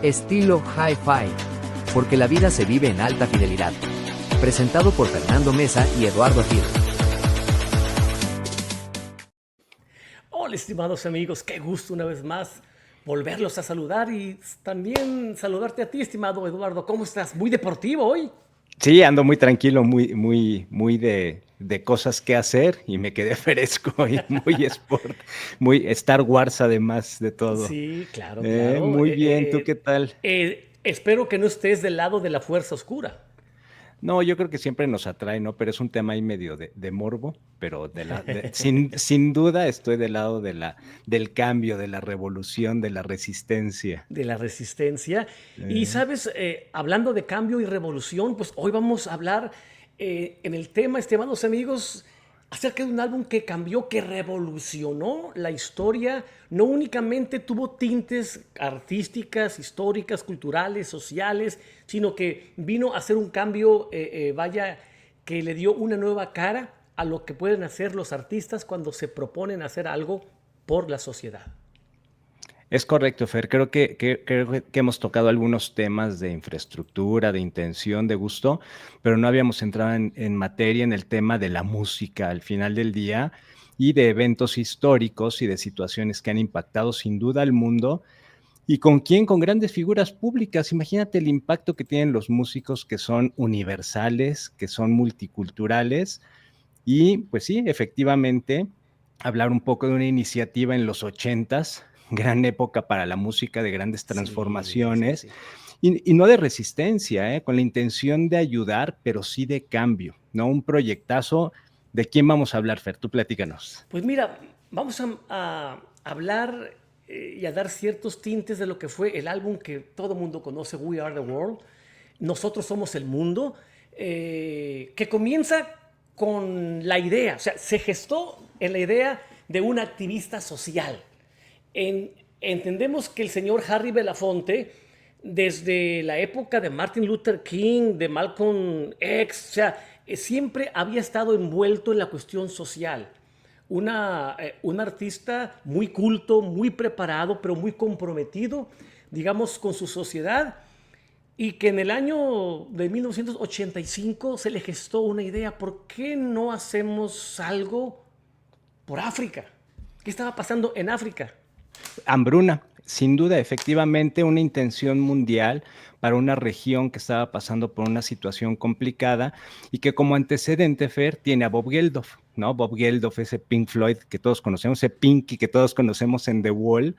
Estilo Hi-Fi, porque la vida se vive en alta fidelidad. Presentado por Fernando Mesa y Eduardo Gil. Hola, estimados amigos, qué gusto una vez más volverlos a saludar y también saludarte a ti, estimado Eduardo. ¿Cómo estás? Muy deportivo hoy. Sí, ando muy tranquilo, muy de cosas que hacer y me quedé fresco y muy sport, muy Star Wars además de todo. Sí, claro, claro. Muy bien, ¿tú qué tal? Espero que no estés del lado de la fuerza oscura. No, yo creo que siempre nos atrae, ¿no? Pero es un tema ahí medio de morbo, pero sin duda estoy del lado del cambio, de la revolución, de la resistencia. De la resistencia. Y Eh, sabes, hablando de cambio y revolución, pues hoy vamos a hablar en el tema, estimados amigos, acerca de un álbum que cambió, que revolucionó la historia. No únicamente tuvo tintes artísticas, históricas, culturales, sociales, sino que vino a hacer un cambio, vaya, que le dio una nueva cara a lo que pueden hacer los artistas cuando se proponen hacer algo por la sociedad. Es correcto, Fer. Creo que hemos tocado algunos temas de infraestructura, de intención, de gusto, pero no habíamos entrado en materia en el tema de la música al final del día y de eventos históricos y de situaciones que han impactado sin duda al mundo. ¿Y con quién? Con grandes figuras públicas. Imagínate el impacto que tienen los músicos que son universales, que son multiculturales. Y pues sí, efectivamente, hablar un poco de una iniciativa en los ochentas, gran época para la música, de grandes Sí, sí, transformaciones, sí. y no de resistencia, con la intención de ayudar, pero sí de cambio, ¿no? Un proyectazo. ¿De quién vamos a hablar, Fer? Tú platícanos. Pues mira, vamos a hablar y a dar ciertos tintes de lo que fue el álbum que todo mundo conoce, We Are the World. Nosotros somos el mundo, que comienza con la idea, o sea, se gestó en la idea de un activista social. Entendemos que el señor Harry Belafonte, desde la época de Martin Luther King, de Malcolm X, o sea, siempre había estado envuelto en la cuestión social. Un artista muy culto, muy preparado, pero muy comprometido, digamos, con su sociedad, y que en el año de 1985 se le gestó una idea: ¿por qué no hacemos algo por África? ¿Qué estaba pasando en África? Hambruna, sin duda, efectivamente, una intención mundial para una región que estaba pasando por una situación complicada y que como antecedente, Fer, tiene a Bob Geldof, ¿no? Bob Geldof, ese Pink Floyd que todos conocemos, ese Pinky que todos conocemos en The Wall,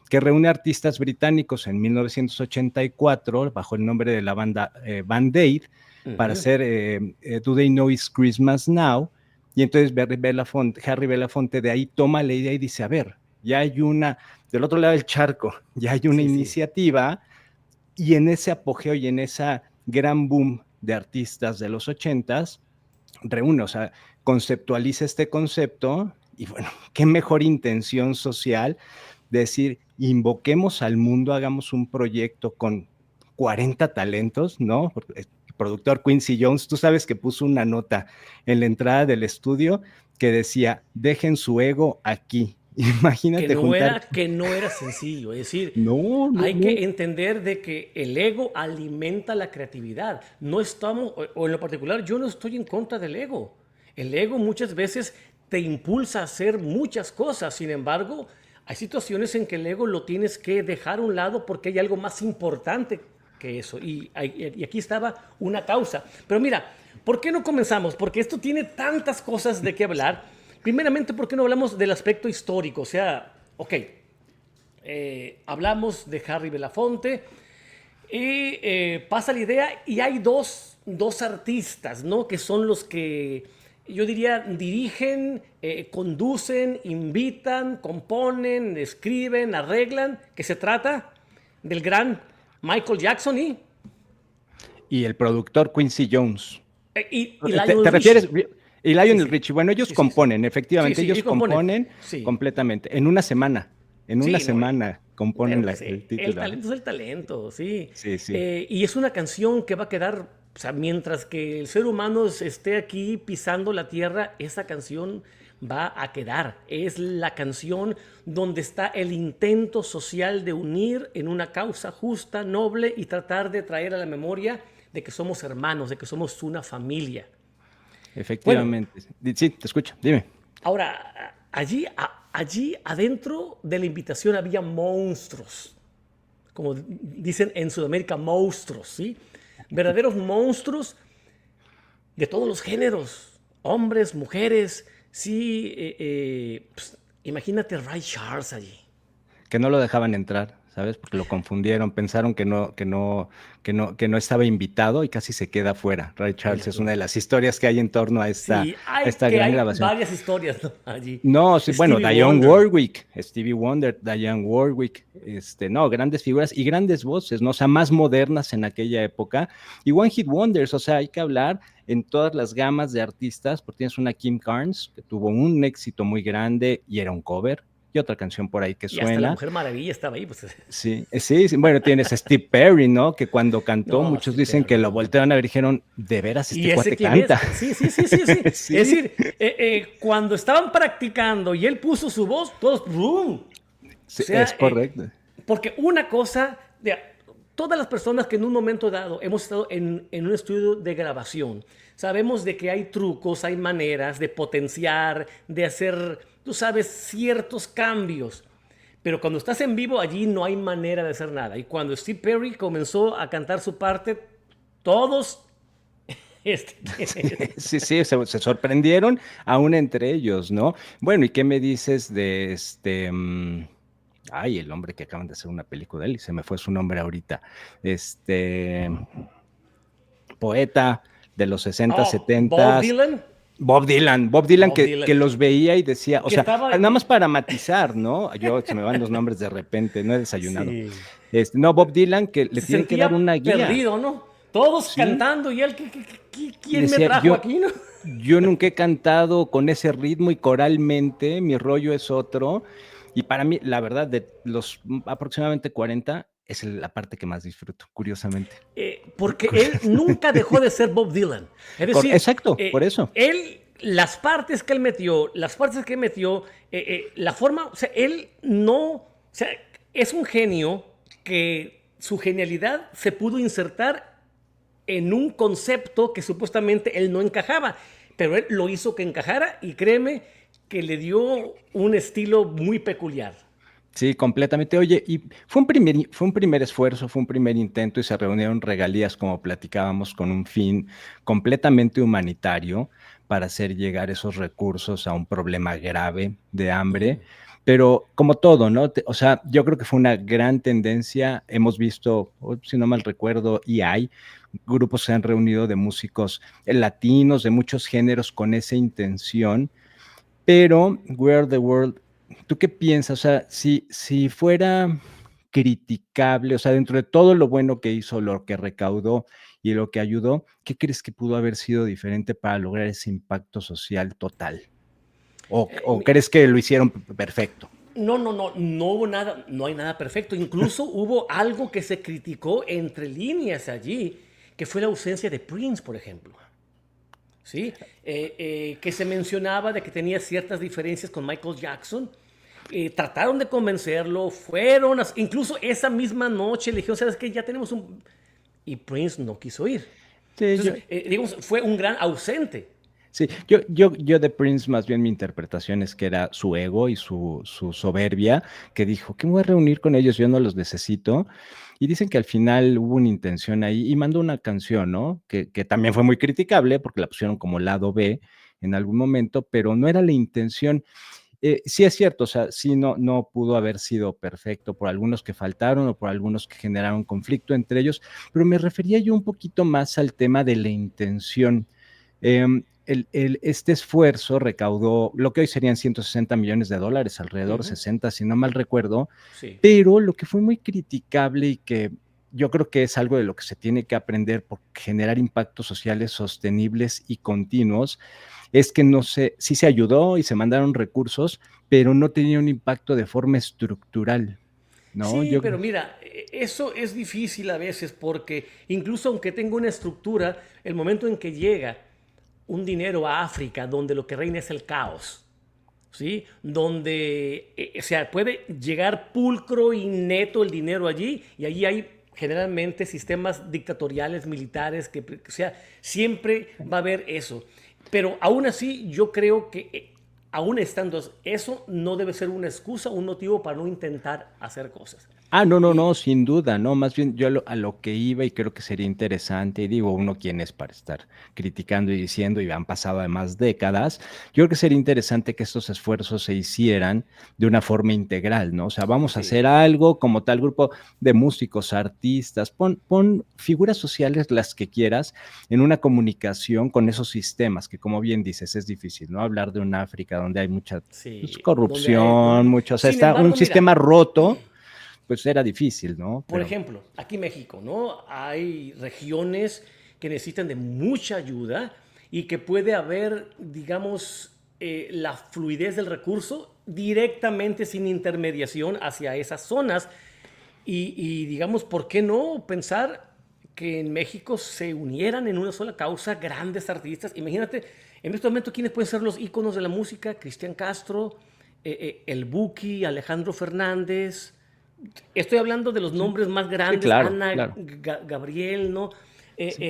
que reúne artistas británicos en 1984 bajo el nombre de la banda Band Aid para hacer Do They Know It's Christmas Now. Y entonces Harry Belafonte de ahí toma la idea y dice, a ver, ya hay una, del otro lado del charco, ya hay una Sí, sí. iniciativa, y en ese apogeo y en esa gran boom de artistas de los ochentas, reúne, o sea, conceptualiza este concepto, y bueno, qué mejor intención social de decir, invoquemos al mundo, hagamos un proyecto con 40 talentos, ¿no? Porque el productor Quincy Jones, tú sabes que puso una nota en la entrada del estudio que decía, dejen su ego aquí. Imagínate juntar. Que no era sencillo. Es decir, No, no, hay no. que entender de que el ego alimenta la creatividad. No estamos, o en lo particular, yo no estoy en contra del ego. El ego muchas veces te impulsa a hacer muchas cosas. Sin embargo, hay situaciones en que el ego lo tienes que dejar a un lado porque hay algo más importante que eso. Y aquí estaba una causa. Pero mira, ¿por qué no comenzamos? Porque esto tiene tantas cosas de qué hablar. Primeramente, ¿por qué no hablamos del aspecto histórico? O sea, ok, hablamos de Harry Belafonte y pasa la idea, y hay dos artistas, ¿no? Que son los que yo diría dirigen, conducen, invitan, componen, escriben, arreglan, que se trata del gran Michael Jackson Y el productor Quincy Jones. y ¿Te Lionel refieres? Richie. Y Sí, Lionel sí, Richie, bueno, ellos sí, sí, sí, componen, sí, efectivamente, sí, y ellos componen, componen sí. completamente. En una Sí, no, semana componen bueno, pues el el título, ¿no? talento es el talento, sí. Sí, sí. Y es una canción que va a quedar, o sea, mientras que el ser humano esté aquí pisando la tierra, esa canción va a quedar. Es la canción donde está el intento social de unir en una causa justa, noble y tratar de traer a la memoria de que somos hermanos, de que somos una familia. Bueno, Efectivamente. Sí, te escucho, dime. ahora, allí adentro de la invitación había monstruos, como dicen en Sudamérica, monstruos, ¿sí? Verdaderos monstruos de todos los géneros, hombres, mujeres, sí. Pues, imagínate a Ray Charles allí. Que no lo dejaban entrar, ¿sabes? Porque lo confundieron, pensaron que no estaba invitado y casi se queda fuera. Ray Charles Mira es tú. una de las historias que hay en torno a Sí, esta que gran hay grabación. varias historias, ¿no? Allí. No, sí, bueno, Stevie Dionne Wonder. Warwick, Stevie Wonder, Dionne Warwick, no, grandes figuras y grandes voces, ¿no? O sea, más modernas en aquella época. Y One Hit Wonders, o sea, hay que hablar en todas las gamas de artistas, porque tienes una Kim Carnes que tuvo un éxito muy grande y era un cover, y otra canción por ahí que Y hasta la suena. Mujer Maravilla estaba ahí, pues. Sí, sí, sí, bueno, tienes a Steve Perry, ¿no? Que cuando cantó, No, muchos Steve dicen que Perry, lo no. voltearon a ver y dijeron, ¿de veras ¿Y este ese cuate quién es? canta? Sí, sí, sí, sí, sí. Es Sí, decir, cuando estaban practicando y él puso su voz, todos ¡brum! O sí, es sea, correcto. porque una cosa, todas las personas que en un momento dado hemos estado en un estudio de grabación, sabemos de que hay trucos, hay maneras de potenciar, de hacer, tú sabes, ciertos cambios. Pero cuando estás en vivo, allí no hay manera de hacer nada. Y cuando Steve Perry comenzó a cantar su parte, todos... Este, Sí, sí, se sorprendieron aún entre ellos, ¿no? Bueno, ¿y qué me dices de ay, el hombre que acaban de hacer una película de él y se me fue su nombre ahorita. Este poeta de los 60, Bob 70. Dylan. Bob Dylan Bob que Dylan. los veía y decía, o Que sea, estaba... nada más para matizar, ¿no? Yo se me van los nombres de repente, no he desayunado. Sí. No, Bob Dylan que le Se tienen que dar sentía una guía, perdido, ¿no? Todos ¿sí? cantando y él, Y ¿quién me decía, trajo aquí, no? yo nunca he cantado con ese ritmo y coralmente, mi rollo es otro. Y para mí, la verdad, de los aproximadamente 40, es la parte que más disfruto, curiosamente. Porque él nunca dejó de ser Bob Dylan. Es decir, Exacto, por eso. las partes que él metió, la forma, o sea, él no, o sea, es un genio que su genialidad se pudo insertar en un concepto que supuestamente él no encajaba, pero él lo hizo que encajara y créeme que le dio un estilo muy peculiar. Sí, completamente. Oye, y fue un primer esfuerzo, fue un primer intento y se reunieron regalías, como platicábamos, con un fin completamente humanitario para hacer llegar esos recursos a un problema grave de hambre. Pero como todo, ¿no? O sea, yo creo que fue una gran tendencia. Hemos visto, si no mal recuerdo, y hay grupos que se han reunido de músicos latinos, de muchos géneros con esa intención. Pero We Are the World, ¿tú qué piensas? O sea, si fuera criticable, o sea, dentro de todo lo bueno que hizo, lo que recaudó y lo que ayudó, ¿qué crees que pudo haber sido diferente para lograr ese impacto social total? ¿O crees que lo hicieron perfecto? No hubo nada, no hay nada perfecto. Incluso hubo algo que se criticó entre líneas allí, que fue la ausencia de Prince, por ejemplo. ¿Sí? Que se mencionaba de que tenía ciertas diferencias con Michael Jackson. Trataron de convencerlo, incluso esa misma noche le dijeron, ¿sabes qué? Ya tenemos un... Y Prince no quiso ir. Sí, Entonces, digamos, fue un gran ausente. sí, yo de Prince más bien mi interpretación es que era su ego y su soberbia, que dijo, ¿qué me voy a reunir con ellos? Yo no los necesito. Y dicen que al final hubo una intención ahí y mandó una canción, ¿no? Que también fue muy criticable porque la pusieron como lado B en algún momento, pero no era la intención. Sí es cierto, o sea, sí no pudo haber sido perfecto por algunos que faltaron o por algunos que generaron conflicto entre ellos, pero me refería yo un poquito más al tema de la intención. Este esfuerzo recaudó lo que hoy serían 160 millones de dólares, alrededor 60, si no mal recuerdo, Sí. pero lo que fue muy criticable y que yo creo que es algo de lo que se tiene que aprender por generar impactos sociales sostenibles y continuos, es que no sé, sí se ayudó y se mandaron recursos, pero no tenía un impacto de forma estructural, ¿no? Sí, pero mira, eso es difícil a veces porque incluso aunque tenga una estructura, el momento en que llega un dinero a África donde lo que reina es el caos, ¿sí? Donde, o sea, puede llegar pulcro y neto el dinero allí, y allí hay generalmente sistemas dictatoriales, militares, o sea, siempre va a haber eso. Pero aún así, yo creo que aún estando eso, no debe ser una excusa, un motivo para no intentar hacer cosas. Ah, no, no, Y no, sin duda, no, más bien yo a lo que iba y creo que sería interesante, y digo, uno quién es para estar criticando y diciendo, y han pasado además décadas, yo creo que sería interesante que estos esfuerzos se hicieran de una forma integral, ¿no? O sea, vamos a sí, hacer algo como tal grupo de músicos, artistas, pon figuras sociales las que quieras en una comunicación con esos sistemas, que como bien dices, es difícil, ¿no? Hablar de un África donde hay mucha pues, sí, corrupción, mucho, o sea, sin está un embargo, mira, sistema roto pues era difícil, ¿no? por Pero ejemplo, aquí en México, ¿no? Hay regiones que necesitan de mucha ayuda y que puede haber, digamos, la fluidez del recurso directamente sin intermediación hacia esas zonas. Digamos, ¿por qué no pensar que en México se unieran en una sola causa grandes artistas? Imagínate, en este momento, ¿quiénes pueden ser los íconos de la música? Cristian Castro, el Buki, Alejandro Fernández. Estoy hablando de los sí, nombres más sí, grandes, claro, Ana claro. Gabriel, ¿no? Sí.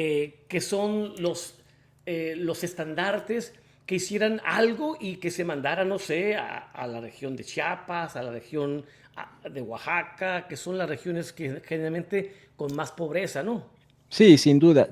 Que son los estandartes que hicieran algo y que se mandara, no sé, a la región de Chiapas, a la región de Oaxaca, que son las regiones que generalmente con más pobreza, ¿no? Sí, sin duda,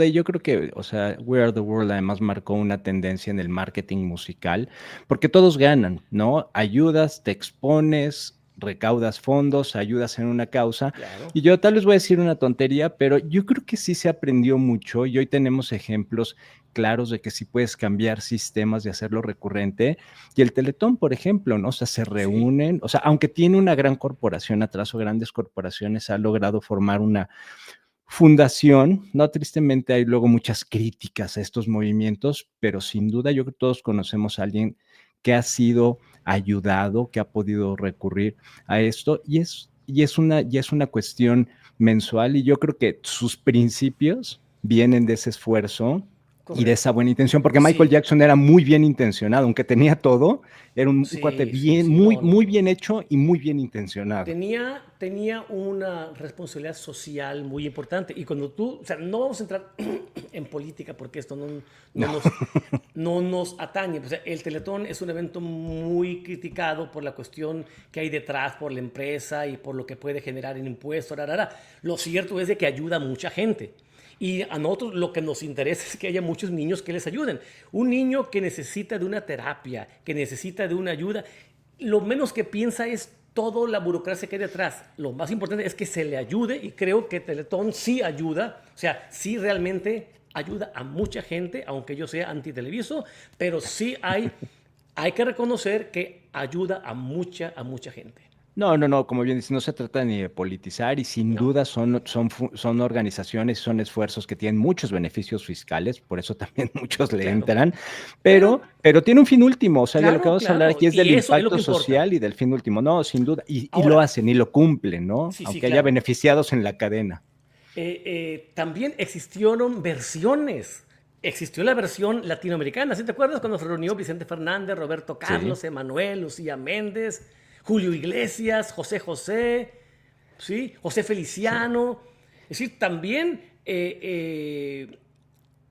y yo creo que, o sea, We Are the World además marcó una tendencia en el marketing musical, porque todos ganan, ¿no? Ayudas, te expones, recaudas fondos, ayudas en una causa, Claro. y yo tal vez voy a decir una tontería, pero yo creo que sí se aprendió mucho, y hoy tenemos ejemplos claros de que sí puedes cambiar sistemas y hacerlo recurrente, y el Teletón, por ejemplo, ¿no? O sea, se Sí, reúnen, o sea, aunque tiene una gran corporación atrás o grandes corporaciones, ha logrado formar una fundación, no, tristemente hay luego muchas críticas a estos movimientos, pero sin duda yo creo que todos conocemos a alguien que ha sido ayudado, que ha podido recurrir a esto y es una cuestión mensual y yo creo que sus principios vienen de ese esfuerzo y de esa correcto. buena intención, porque Michael Sí, Jackson era muy bien intencionado, aunque tenía todo, era un cuate sí, sí, sí, muy, no, no, muy no. bien hecho y muy bien intencionado. Tenía una responsabilidad social muy importante. Y cuando tú, o sea, no vamos a entrar en política porque esto no, No. nos, no nos atañe. O sea, el Teletón es un evento muy criticado por la cuestión que hay detrás, por la empresa y por lo que puede generar en impuestos. Rarara. Lo cierto es de que ayuda a mucha gente. Y a nosotros lo que nos interesa es que haya muchos niños que les ayuden. Un niño que necesita de una terapia, que necesita de una ayuda, lo menos que piensa es toda la burocracia que hay detrás. Lo más importante es que se le ayude y creo que Teletón sí ayuda, o sea, sí realmente ayuda a mucha gente, aunque yo sea antiteleviso, pero sí hay que reconocer que ayuda a mucha gente. No, no, no, como bien dices, no se trata ni de politizar y sin No, duda son organizaciones, son esfuerzos que tienen muchos beneficios fiscales, por eso también muchos le claro. entran, Pero, pero tiene un fin último, o sea, de lo que claro, vamos a hablar claro. aquí es del Y eso es lo impacto que importa. social y del fin último, no, sin duda, y lo Ahora, hacen y lo cumplen, ¿no? sí, sí, Aunque haya claro. beneficiados en la cadena. También existieron versiones. Existió la versión latinoamericana. ¿Sí te acuerdas cuando se reunió Vicente Fernández, Roberto Sí. Carlos, Emanuel, Lucía Méndez, Julio Iglesias, José José, ¿sí? José Sí. Feliciano? Es decir, también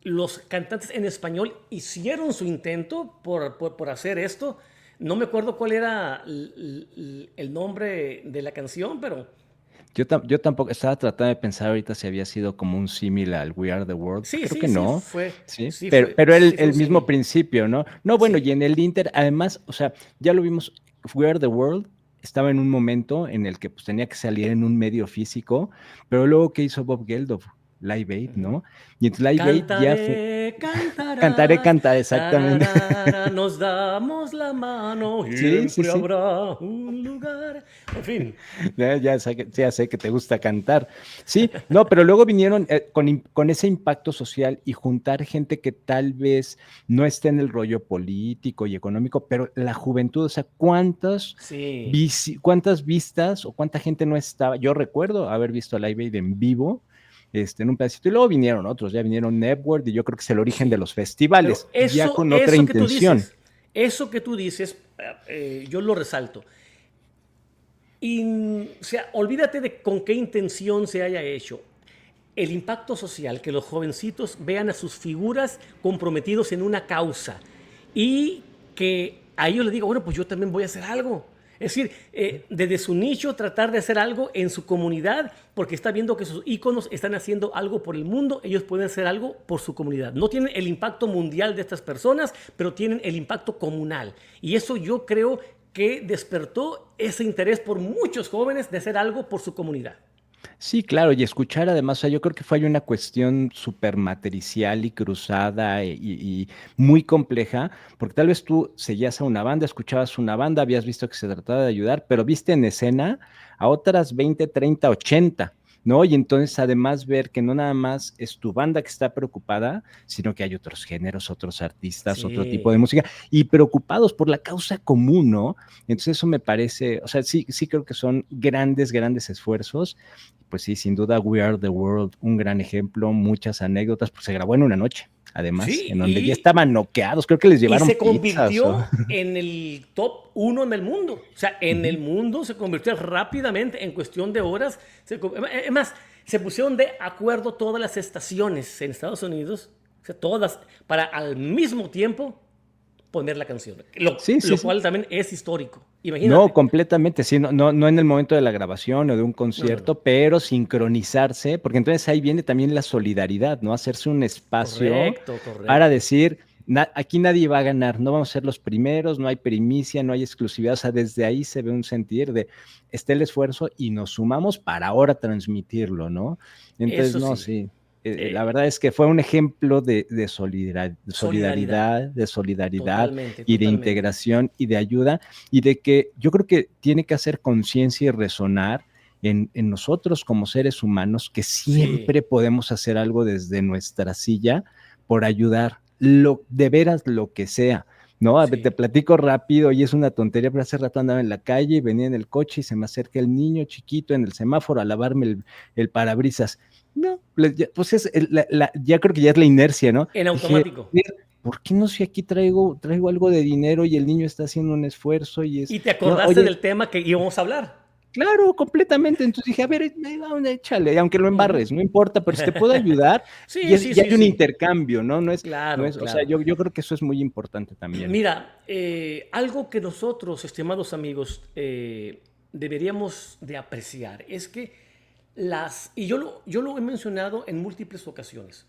los cantantes en español hicieron su intento por hacer esto. No me acuerdo cuál era el nombre de la canción, pero Yo tampoco estaba tratando de pensar ahorita si había sido como un símil al We Are the World. sí, Creo sí, que sí, no, fue, sí, sí pero, fue, pero el, sí fue el un mismo símil. principio, ¿no? No, bueno, y Sí, en el Inter, además, o sea, ya lo vimos, We Are the World estaba en un momento en el que pues, tenía que salir en un medio físico, pero luego, ¿qué hizo Bob Geldof? Live Aid, ¿no? Y entonces Live Aid ya fue, cantaré, cantaré, cantarás, cantar, exactamente. tararara, nos damos la mano, Sí, sí, siempre sí. habrá un lugar. En fin, Ya sé que te gusta cantar. Sí, no, pero luego vinieron con ese impacto social y juntar gente que tal vez no esté en el rollo político y económico, pero la juventud, o sea, sí, cuántas vistas o cuánta gente no estaba. Yo recuerdo haber visto a Live Aid en vivo, en un pedacito, y luego vinieron otros, ya vinieron Network, y yo creo que es el origen de sí. los Pero festivales, ya con otra eso que tú intención. dices, eso que tú dices, yo lo resalto. Y, o sea, olvídate de con qué intención se haya hecho. El impacto social, que los jovencitos vean a sus figuras comprometidos en una causa y que a ellos les diga, bueno, pues yo también voy a hacer algo. Es decir, desde su nicho tratar de hacer algo en su comunidad, porque está viendo que sus íconos están haciendo algo por el mundo, ellos pueden hacer algo por su comunidad. No tienen el impacto mundial de estas personas, pero tienen el impacto comunal. Y eso yo creo que despertó ese interés por muchos jóvenes de hacer algo por su comunidad. Sí, claro, y escuchar además, o sea, yo creo que fue ahí una cuestión súper matricial y cruzada y muy compleja, porque tal vez tú seguías a una banda, escuchabas una banda, habías visto que se trataba de ayudar, pero viste en escena a otras 20, 30, 80, ¿no? Y entonces además ver que no nada más es tu banda que está preocupada, sino que hay otros géneros, otros artistas, otro tipo de Sí, música, y preocupados por la causa común, ¿no? Entonces eso me parece, o sea, sí, sí creo que son grandes, grandes esfuerzos. Pues sí, sin duda We Are the World, un gran ejemplo, muchas anécdotas, pues se grabó en una noche, además, en sí, donde ya estaban noqueados, creo que les y llevaron se pizzas. convirtió en el top uno en el mundo. O sea, en el mundo se convirtió rápidamente, en cuestión de horas. Es más, se pusieron de acuerdo todas las estaciones en Estados Unidos, o sea, todas, para al mismo tiempo poner la canción. Sí, sí, Lo sí. cual también es histórico. No, Imagínate. completamente, sí, no, no, no en el momento de la grabación o de un No, no, no. concierto, pero sincronizarse, porque entonces ahí viene también la solidaridad, ¿no? Hacerse un espacio Correcto, para correcto. decir, aquí nadie va a ganar, no vamos a ser los primeros, no hay primicia, no hay exclusividad, o sea, desde ahí se ve un sentir de, está el esfuerzo y nos sumamos para ahora transmitirlo, ¿no? Entonces, Eso no, sí. sí. La Eh, verdad es que fue un ejemplo de solidaridad. solidaridad Totalmente, y de totalmente. integración y de ayuda y de que yo creo que tiene que hacer conciencia y resonar en nosotros como seres humanos, que Sí, siempre podemos hacer algo desde nuestra silla por ayudar, de veras lo que sea. No, a ver, te sí. platico rápido y es una tontería, pero hace rato andaba en la calle y venía en el coche y se me acerca el niño chiquito en el semáforo a lavarme el parabrisas. No, pues ya creo que ya es la inercia, ¿no? En Dije, automático. ¿por qué no si aquí traigo algo de dinero y el niño está haciendo un esfuerzo y es, Y te no, acordaste oye, del tema que íbamos a hablar. claro, completamente. Entonces dije, a ver, échale, aunque lo Ujú. embarres, no importa, pero si te puedo ayudar, Sí, sí, y sí, hay un sí. intercambio, ¿no? Claro, O sea, claro. yo creo que eso es muy importante también. Mira, algo que nosotros, estimados amigos, deberíamos de apreciar es que y yo lo he mencionado en múltiples ocasiones,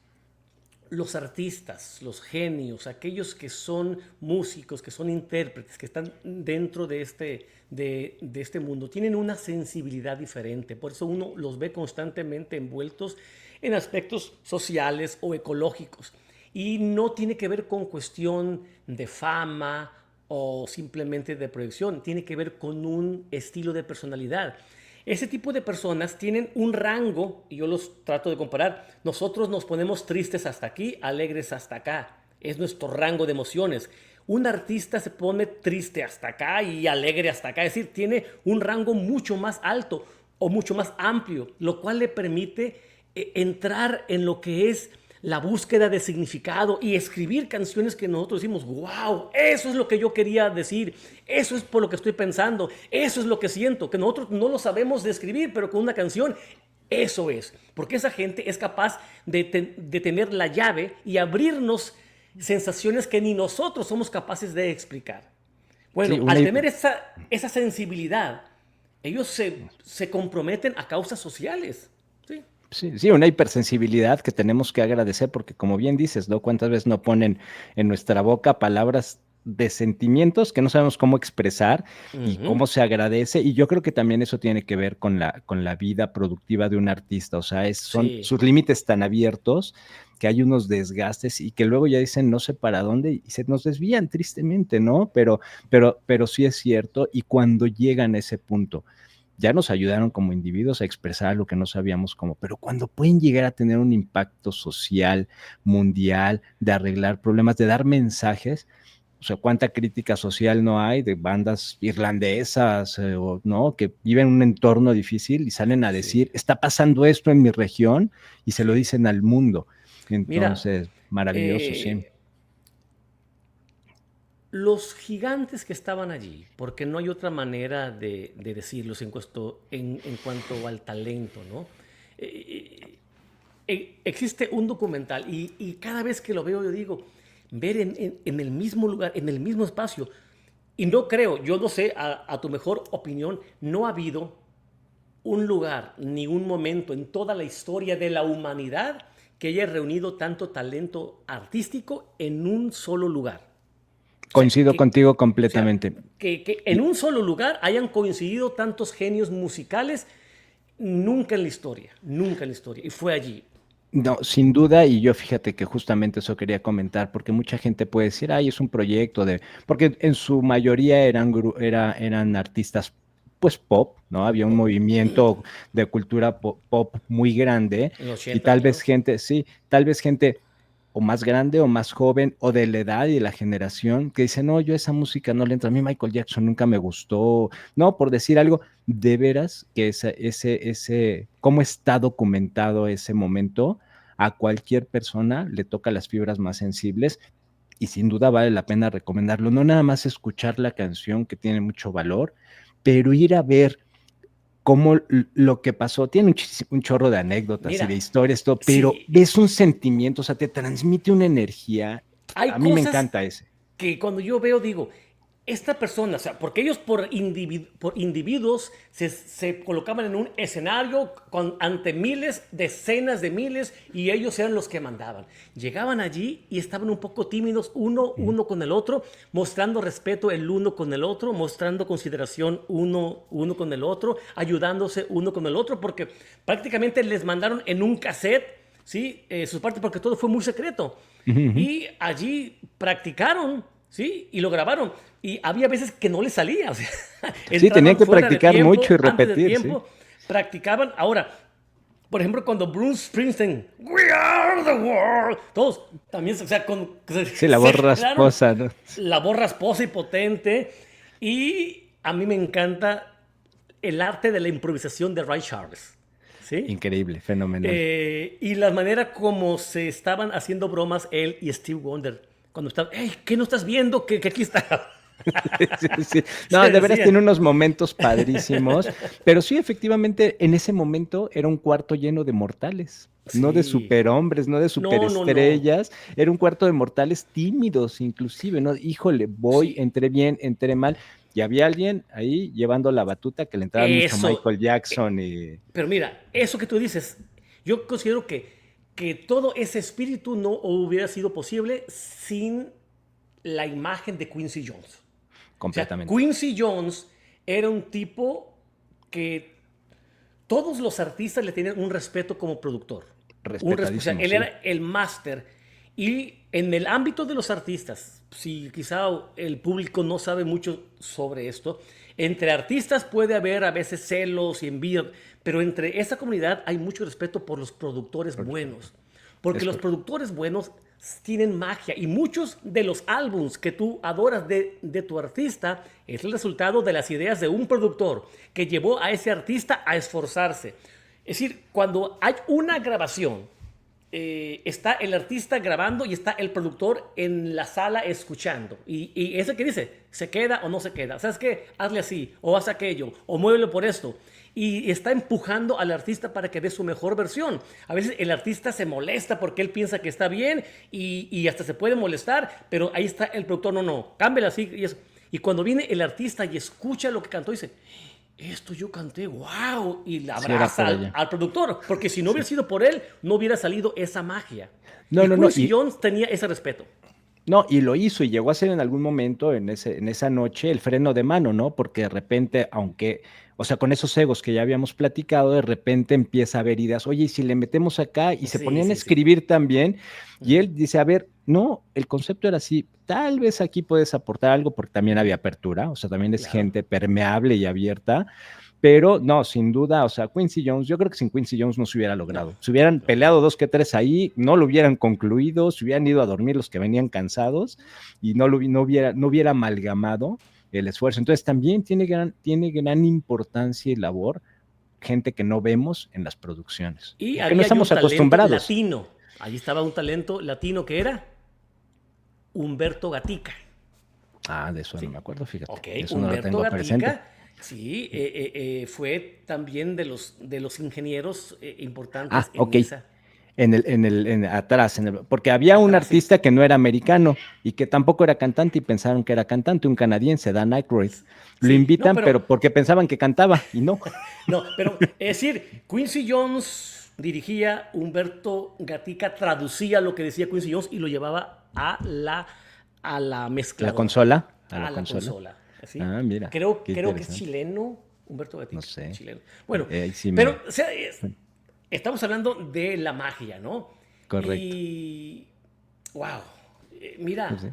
los artistas, los genios, aquellos que son músicos, que son intérpretes, que están dentro de este mundo, tienen una sensibilidad diferente. Por eso uno los ve constantemente envueltos en aspectos sociales o ecológicos. Y no tiene que ver con cuestión de fama o simplemente de proyección, tiene que ver con un estilo de personalidad. Ese tipo de personas tienen un rango, y yo los trato de comparar. Nosotros nos ponemos tristes hasta aquí, alegres hasta acá. Es nuestro rango de emociones. Un artista se pone triste hasta acá y alegre hasta acá. Es decir, tiene un rango mucho más alto o mucho más amplio, lo cual le permite entrar en lo que es la búsqueda de significado y escribir canciones que nosotros decimos, wow, eso es lo que yo quería decir, eso es por lo que estoy pensando, eso es lo que siento, que nosotros no lo sabemos describir, pero con una canción, eso es, porque esa gente es capaz de tener la llave y abrirnos sensaciones que ni nosotros somos capaces de explicar. Sí, Bueno, al tener esa sensibilidad, ellos se comprometen a causas sociales. ¿Sí? sí, sí, una hipersensibilidad que tenemos que agradecer, porque como bien dices, ¿no? ¿Cuántas veces no ponen en nuestra boca palabras de sentimientos que no sabemos cómo expresar y Ujú. cómo se agradece? Y yo creo que también eso tiene que ver con la vida productiva de un artista, o sea, son Sí, sus límites tan abiertos que hay unos desgastes y que luego ya dicen no sé para dónde y se nos desvían tristemente, ¿no? Pero sí es cierto y cuando llegan a ese punto ya nos ayudaron como individuos a expresar lo que no sabíamos cómo, pero cuando pueden llegar a tener un impacto social, mundial, de arreglar problemas, de dar mensajes, o sea, cuánta crítica social no hay de bandas irlandesas, o, ¿no? Que viven en un entorno difícil y salen a sí, decir, está pasando esto en mi región y se lo sí. dicen al mundo. Mira, Entonces, maravilloso, sí. eh, Los gigantes que estaban allí, porque no hay otra manera de decirlos en cuanto al talento, ¿no? Eh, Existe un documental y cada vez que lo veo yo digo, ver en el mismo lugar, en el mismo espacio, y no creo, yo no sé, a tu mejor opinión, no ha habido un lugar ni un momento en toda la historia de la humanidad que haya reunido tanto talento artístico en un solo lugar. O sea, Coincido contigo o sea, completamente. que en un solo lugar hayan coincidido tantos genios musicales nunca en la historia, nunca en la historia. Y fue allí. No, sin duda, y yo fíjate que justamente eso quería comentar, porque mucha gente puede decir, ay, es un proyecto de, porque en su mayoría eran artistas, pues pop, ¿no? Había un movimiento de cultura pop muy grande, En los y 80, tal vez claro. gente, sí, tal vez gente o más grande o más joven, o de la edad y de la generación, que dice, no, yo esa música no le entra, a mí Michael Jackson nunca me gustó, no, por decir algo, de veras que cómo está documentado ese momento, a cualquier persona le toca las fibras más sensibles y sin duda vale la pena recomendarlo. No nada más escuchar la canción que tiene mucho valor, pero ir a ver cómo lo que pasó. Tiene un chorro de anécdotas y de Mira, historias, todo, pero sí, ves un sentimiento, o sea, te transmite una energía. hay A mí me cosas encanta ese. que cuando yo veo digo, esta persona, o sea, porque ellos por individuos se colocaban en un escenario ante miles, decenas de miles, y ellos eran los que mandaban. Llegaban allí y estaban un poco tímidos uno con el otro, mostrando respeto el uno con el otro, mostrando consideración uno con el otro, ayudándose uno con el otro, porque prácticamente les mandaron en un cassette, ¿sí? Sus partes, porque todo fue muy secreto. Ujú, ujú. Y allí practicaron, ¿sí? Y lo grabaron. Y había veces que no les salía. O sea, Sí, tenían entraban que fuera de practicar mucho tiempo, y antes de repetir, sí. tiempo, practicaban. Ahora, por ejemplo, cuando Bruce Springsteen, We are the world, todos también, o sea, Sí, la se voz jalaron rasposa, ¿no? la voz rasposa y potente. Y a mí me encanta el arte de la improvisación de Ray Charles. ¿Sí? Increíble, fenomenal. Y la manera como se estaban haciendo bromas él y Steve Wonder. Cuando estaban, hey, ¿qué no estás viendo? Que aquí está. Sí, sí. No, Se de veras decían. tiene unos momentos padrísimos, pero sí, efectivamente, en ese momento era un cuarto lleno de mortales, no de Sí. superhombres, no de No, no, no. superestrellas, era un cuarto de mortales tímidos, inclusive, ¿no? Híjole, Sí. entré bien, entré mal, y había alguien ahí llevando la batuta que le entraba mucho a Eso. Michael Jackson y Pero mira, eso que tú dices, yo considero que todo ese espíritu no hubiera sido posible sin la imagen de Quincy Jones. O sea, completamente, Quincy Jones era un tipo que todos los artistas le tenían un respeto como productor. O sea, respetadísimo, él sí. era el máster. Y en el ámbito de los artistas, si quizá el público no sabe mucho sobre esto, entre artistas puede haber a veces celos y envidia, pero entre esa comunidad hay mucho respeto por los productores buenos. Porque Es los correcto. productores buenos tienen magia y muchos de los álbums que tú adoras de tu artista es el resultado de las ideas de un productor que llevó a ese artista a esforzarse. Es decir, cuando hay una grabación, está el artista grabando y está el productor en la sala escuchando. Y ese que dice, ¿se queda o no se queda? ¿Sabes qué? Hazle así, o haz aquello, o muévelo por esto. Y está empujando al artista para que dé su mejor versión. A veces el artista se molesta porque él piensa que está bien y hasta se puede molestar, pero ahí está el productor, no, no, cámbiala así. Y cuando viene el artista y escucha lo que cantó, dice, esto yo canté, wow, y la Sí, era abraza por allá. al productor, porque si no Sí. hubiera sido por él, no hubiera salido esa magia. No, Y no, no, Quincy Jones tenía ese respeto. no, y lo hizo y llegó a ser en algún momento en esa noche el freno de mano, ¿no? Porque de repente, aunque, o sea, con esos egos que ya habíamos platicado, de repente empieza a haber ideas, oye, y si le metemos acá, y se Sí, ponían a sí, sí. escribir también, y él dice, a ver, no, el concepto era así, tal vez aquí puedes aportar algo, porque también había apertura, o sea, también es Claro. gente permeable y abierta, pero no, sin duda, o sea, Quincy Jones, yo creo que sin Quincy Jones no se hubiera No, logrado. Se hubieran no, no. peleado dos que tres ahí, no lo hubieran concluido, se hubieran ido a dormir los que venían cansados y no hubiera amalgamado el esfuerzo. Entonces también tiene gran importancia y labor gente que no vemos en las producciones, Y o que no había yo un estamos talento acostumbrados. latino. Allí estaba un talento latino que era Humberto Gatica. Ah, de eso Sí. no me acuerdo, fíjate. Ok, Eso no lo Humberto tengo presente. Gatica, sí, fue también de los ingenieros importantes Ah, en ok. esa. Atrás, porque había un Atrás, sí. artista que no era americano y que tampoco era cantante y pensaron que era cantante, un canadiense, Dan Aykroyd. Lo Sí, no, invitan, pero porque pensaban que cantaba y no. pero es decir, Quincy Jones dirigía, Humberto Gatica traducía lo que decía Quincy Jones y lo llevaba a la La mezcladora, consola, a la a la consola. consola. ¿Sí? Ah, mira, qué Creo que es interesante. chileno, Humberto No Gatica, sé. chileno. Bueno, Ahí sí pero me. o sea, estamos hablando de la magia, ¿no? Correcto. Y, wow, Pues mira, sí.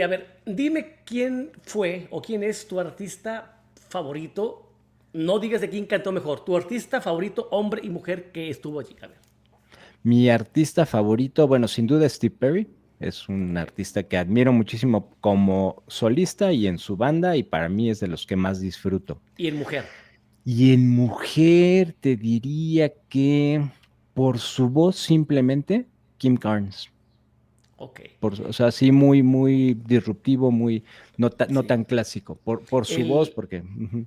a ver, dime quién fue o quién es tu artista favorito. No digas de quién cantó mejor. Tu artista favorito, hombre y mujer, que estuvo allí. A ver, Mi artista favorito, bueno, sin duda Steve Perry. Es un ok. artista que admiro muchísimo como solista y en su banda y para mí es de los que más disfruto. Y en mujer. Y en mujer te diría que por su voz simplemente, Kim Carnes. Ok, O sea, sí, muy, muy disruptivo, muy, no sí. tan clásico. Por su voz, El, porque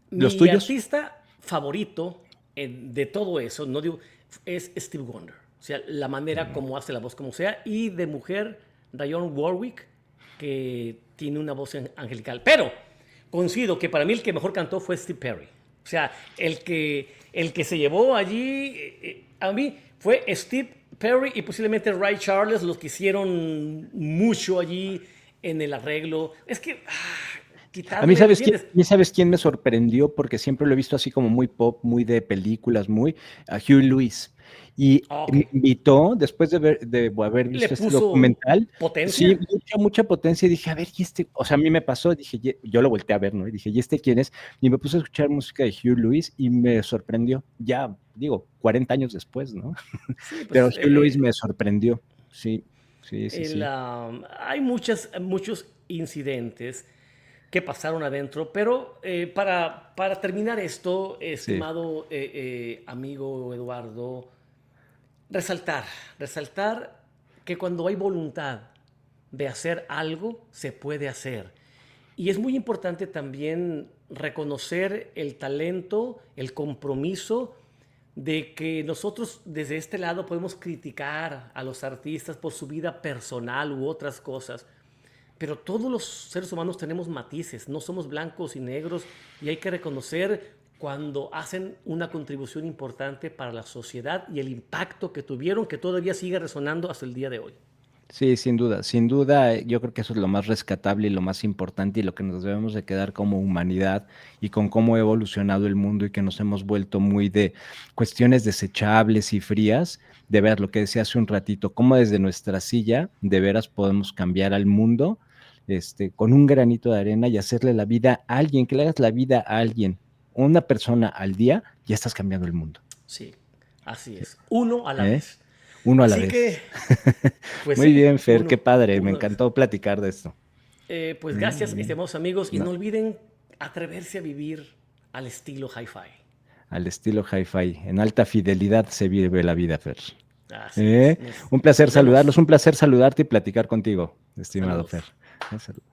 los Mi tuyos, artista favorito de todo eso, no digo, es Steve Wonder. O sea, la manera como hace la voz, como sea. Y de mujer, Dionne Warwick, que tiene una voz angelical. Pero coincido que para mí el que mejor cantó fue Steve Perry. O sea, el que se llevó allí, a mí, fue Steve Perry y posiblemente Ray Charles, los que hicieron mucho allí en el arreglo. Es que a mí quitarle, ¿me sabes quién, entiendes? sabes quién me sorprendió, porque siempre lo he visto así como muy pop, muy de películas, muy a Hugh Lewis. Y Ah, ok. me invitó, después de haber Le visto este puso documental, sí, potencia. mucha potencia, y dije, a ver, ¿y este? O sea, a mí me pasó, dije, yo lo volteé a ver, ¿no? Y dije, ¿y este quién es? Y me puse a escuchar música de Hugh Lewis y me sorprendió, ya, digo, 40 años después, ¿no? Sí, Pero pues Hugh Lewis me sorprendió, sí, sí, sí, sí, hay muchos incidentes que pasaron adentro, pero para terminar esto, sí. estimado amigo Eduardo, resaltar, resaltar que cuando hay voluntad de hacer algo, se puede hacer. Y es muy importante también reconocer el talento, el compromiso de que nosotros desde este lado podemos criticar a los artistas por su vida personal u otras cosas, pero todos los seres humanos tenemos matices, no somos blancos y negros y hay que reconocer cuando hacen una contribución importante para la sociedad y el impacto que tuvieron que todavía sigue resonando hasta el día de hoy. Sí, sin duda, yo creo que eso es lo más rescatable y lo más importante y lo que nos debemos de quedar como humanidad y con cómo ha evolucionado el mundo y que nos hemos vuelto muy de cuestiones desechables y frías, de ver lo que decía hace un ratito, cómo desde nuestra silla de veras podemos cambiar al mundo, con un granito de arena y hacerle la vida a alguien, que le hagas la vida a alguien, una persona al día, ya estás cambiando el mundo, Sí, así es, uno a la ¿eh? vez. Uno a la Así que, vez. pues Muy sí, bien, Fer, qué padre, me uno a la vez. encantó platicar de esto. Pues Muy gracias, bien. estimados amigos, y No, no olviden atreverse a vivir al estilo hi-fi. al estilo hi-fi. En alta fidelidad se vive la vida, Fer. Así es. ¿Eh? Un placer Nos vemos. saludarlos, un placer saludarte y platicar contigo, estimado Fer. Saludos. Salud.